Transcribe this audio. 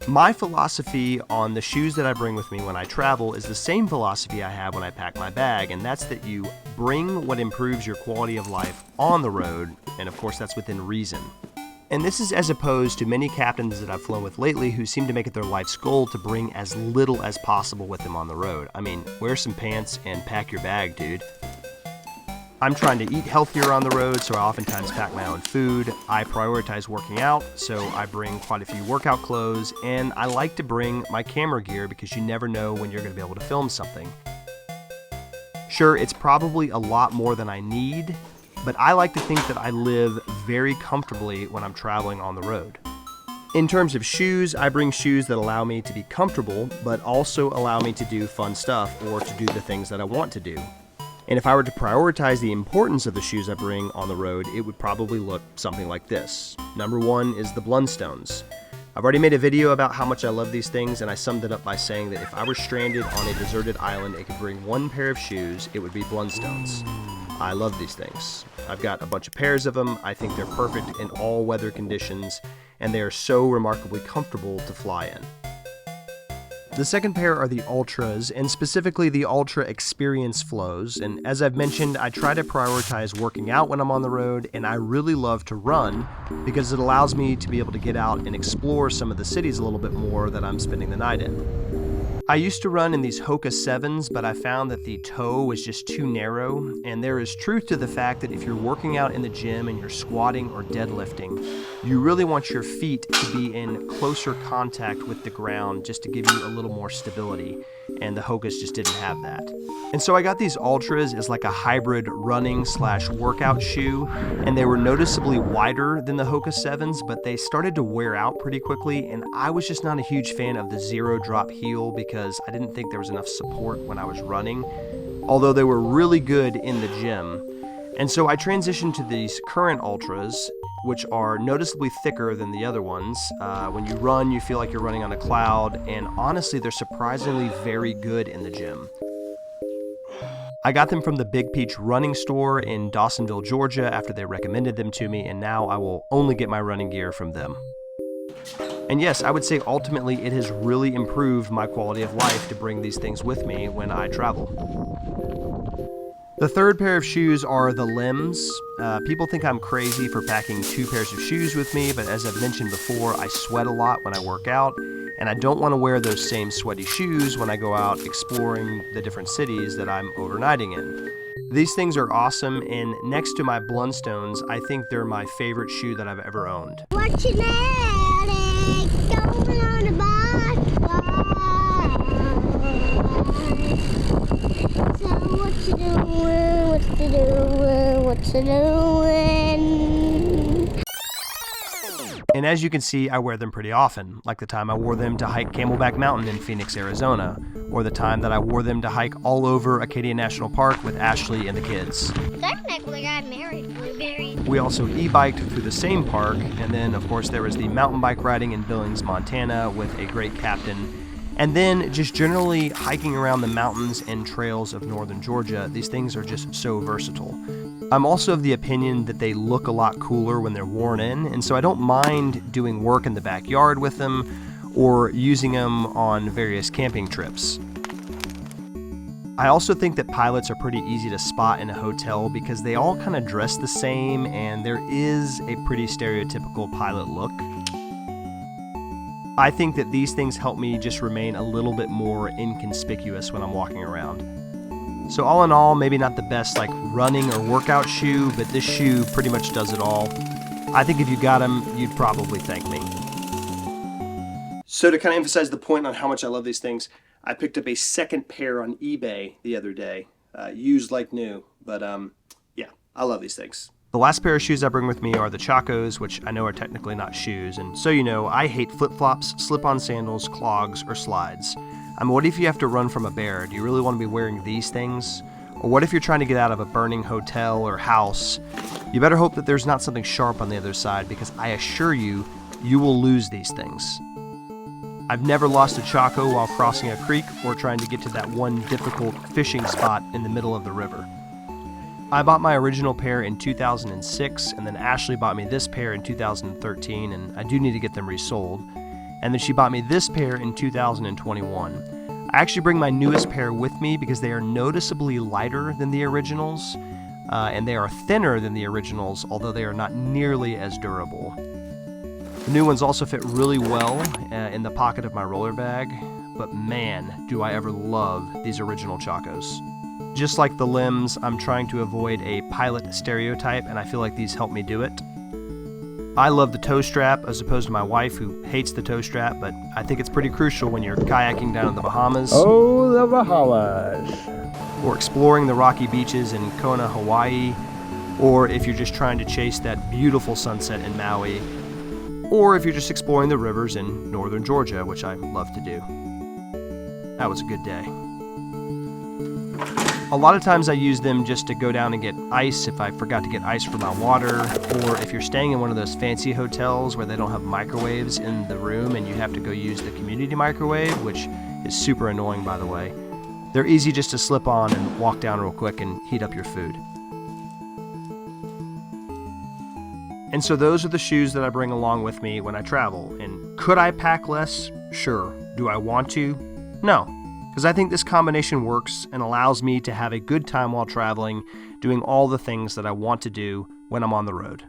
My philosophy on the shoes that I bring with me when I travel is the same philosophy I have when I pack my bag, and that's that you bring what improves your quality of life on the road, and of course that's within reason. And this is as opposed to many captains that I've flown with lately who seem to make it their life's goal to bring as little as possible with them on the road. I mean, wear some pants and pack your bag, dude. I'm trying to eat healthier on the road, so I oftentimes pack my own food. I prioritize working out, so I bring quite a few workout clothes, and I like to bring my camera gear because you never know when you're going to be able to film something. Sure, it's probably a lot more than I need, but I like to think that I live very comfortably when I'm traveling on the road. In terms of shoes, I bring shoes that allow me to be comfortable, but also allow me to do fun stuff or to do the things that I want to do. And if I were to prioritize the importance of the shoes I bring on the road, it would probably look something like this. Number one is the Blundstones. I've already made a video about how much I love these things, and I summed it up by saying that if I were stranded on a deserted island and could bring one pair of shoes, it would be Blundstones. I love these things. I've got a bunch of pairs of them. I think they're perfect in all weather conditions, and they are so remarkably comfortable to fly in. The second pair are the Altras, and specifically the Altra Experience Flows, and as I've mentioned, I try to prioritize working out when I'm on the road, and I really love to run because it allows me to be able to get out and explore some of the cities a little bit more that I'm spending the night in. I used to run in these Hoka 7s, but I found that the toe was just too narrow, and there is truth to the fact that if you're working out in the gym and you're squatting or deadlifting, you really want your feet to be in closer contact with the ground just to give you a little more stability, and the Hokas just didn't have that. And so I got these Altras as like a hybrid running/workout shoe, and they were noticeably wider than the Hoka 7s, but they started to wear out pretty quickly, and I was just not a huge fan of the zero drop heel because I didn't think there was enough support when I was running, although they were really good in the gym. And so I transitioned to these current Altras, which are noticeably thicker than the other ones. When you run, you feel like you're running on a cloud, and honestly, they're surprisingly very good in the gym. I got them from the Big Peach running store in Dawsonville, Georgia after they recommended them to me, and now I will only get my running gear from them. And yes, I would say ultimately it has really improved my quality of life to bring these things with me when I travel. The third pair of shoes are the Lems. People think I'm crazy for packing two pairs of shoes with me, but as I've mentioned before, I sweat a lot when I work out, and I don't want to wear those same sweaty shoes when I go out exploring the different cities that I'm overnighting in. These things are awesome, and next to my Blundstones, I think they're my favorite shoe that I've ever owned. What's your name? Going on the bus. So what you doing? What you doing? What you doing? And as you can see, I wear them pretty often, like the time I wore them to hike Camelback Mountain in Phoenix, Arizona, or the time that I wore them to hike all over Acadia National Park with Ashley and the kids. Technically, I married Blueberry. We also e-biked through the same park, and then of course there was the mountain bike riding in Billings, Montana with a great captain, and then just generally hiking around the mountains and trails of northern Georgia. These things are just so versatile. I'm also of the opinion that they look a lot cooler when they're worn in, and so I don't mind doing work in the backyard with them or using them on various camping trips. I also think that pilots are pretty easy to spot in a hotel because they all kind of dress the same and there is a pretty stereotypical pilot look. I think that these things help me just remain a little bit more inconspicuous when I'm walking around. So all in all, maybe not the best like running or workout shoe, but this shoe pretty much does it all. I think if you got them, you'd probably thank me. So to kind of emphasize the point on how much I love these things, I picked up a second pair on eBay the other day, used like new, but yeah, I love these things. The last pair of shoes I bring with me are the Chacos, which I know are technically not shoes, and so you know, I hate flip-flops, slip-on sandals, clogs, or slides. I mean, what if you have to run from a bear? Do you really want to be wearing these things? Or what if you're trying to get out of a burning hotel or house? You better hope that there's not something sharp on the other side, because I assure you, you will lose these things. I've never lost a Chaco while crossing a creek or trying to get to that one difficult fishing spot in the middle of the river. I bought my original pair in 2006, and then Ashley bought me this pair in 2013, and I do need to get them resold. And then she bought me this pair in 2021. I actually bring my newest pair with me because they are noticeably lighter than the originals, and they are thinner than the originals, although they are not nearly as durable. The new ones also fit really well in the pocket of my roller bag, but man, do I ever love these original Chacos. Just like the Lems, I'm trying to avoid a pilot stereotype, and I feel like these help me do it. I love the toe strap as opposed to my wife, who hates the toe strap, but I think it's pretty crucial when you're kayaking down in the Bahamas. Oh, the Bahamas. Or exploring the rocky beaches in Kona, Hawaii, or if you're just trying to chase that beautiful sunset in Maui, or if you're just exploring the rivers in northern Georgia, which I love to do. That was a good day. A lot of times I use them just to go down and get ice if I forgot to get ice for my water, or if you're staying in one of those fancy hotels where they don't have microwaves in the room and you have to go use the community microwave, which is super annoying, by the way. They're easy just to slip on and walk down real quick and heat up your food. And so those are the shoes that I bring along with me when I travel. And could I pack less? Sure. Do I want to? No. Because I think this combination works and allows me to have a good time while traveling, doing all the things that I want to do when I'm on the road.